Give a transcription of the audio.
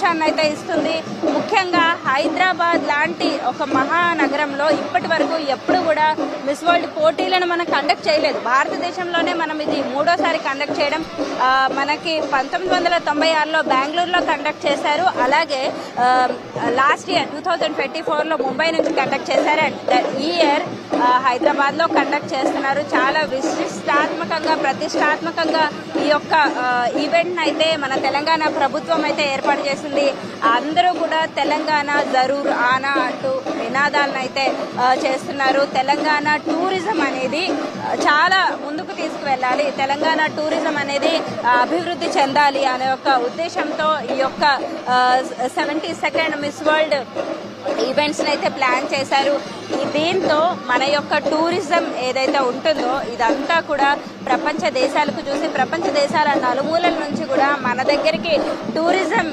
సంతోషాన్ని అయితే ఇస్తుంది. ముఖ్యంగా హైదరాబాద్ లాంటి ఒక మహానగరంలో ఇప్పటి వరకు ఎప్పుడు కూడా మిస్ వరల్డ్ పోటీలను మనం కండక్ట్ చేయలేదు. భారతదేశంలోనే మనం ఇది మూడోసారి కండక్ట్ చేయడం. మనకి 1996లో బెంగళూరులో కండక్ట్ చేశారు. అలాగే లాస్ట్ ఇయర్ 2024లో ముంబై నుంచి కండక్ట్ చేశారు. అండ్ ఈ ఇయర్ హైదరాబాద్లో కండక్ట్ చేస్తున్నారు. చాలా ప్రతిష్టాత్మకంగా ఈ యొక్క ఈవెంట్ అయితే మన తెలంగాణ ప్రభుత్వం అయితే ఏర్పాటు చేసింది. అందరూ కూడా తెలంగాణ జరూర్ ఆనా అంటూ నినాదాలను అయితే చేస్తున్నారు. తెలంగాణ టూరిజం అనేది చాలా ముందుకు తీసుకువెళ్ళాలి, తెలంగాణ టూరిజం అనేది అభివృద్ధి చెందాలి అనే ఒక ఉద్దేశంతో ఈ యొక్క 72nd మిస్ వరల్డ్ ఈవెంట్స్ అయితే ప్లాన్ చేశారు. దీంతో మన యొక్క టూరిజం ఏదైతే ఉంటుందో ఇదంతా కూడా ప్రపంచ దేశాలకు చూసి ప్రపంచ దేశాల నలుమూలల నుంచి కూడా మన దగ్గరికి టూరిజం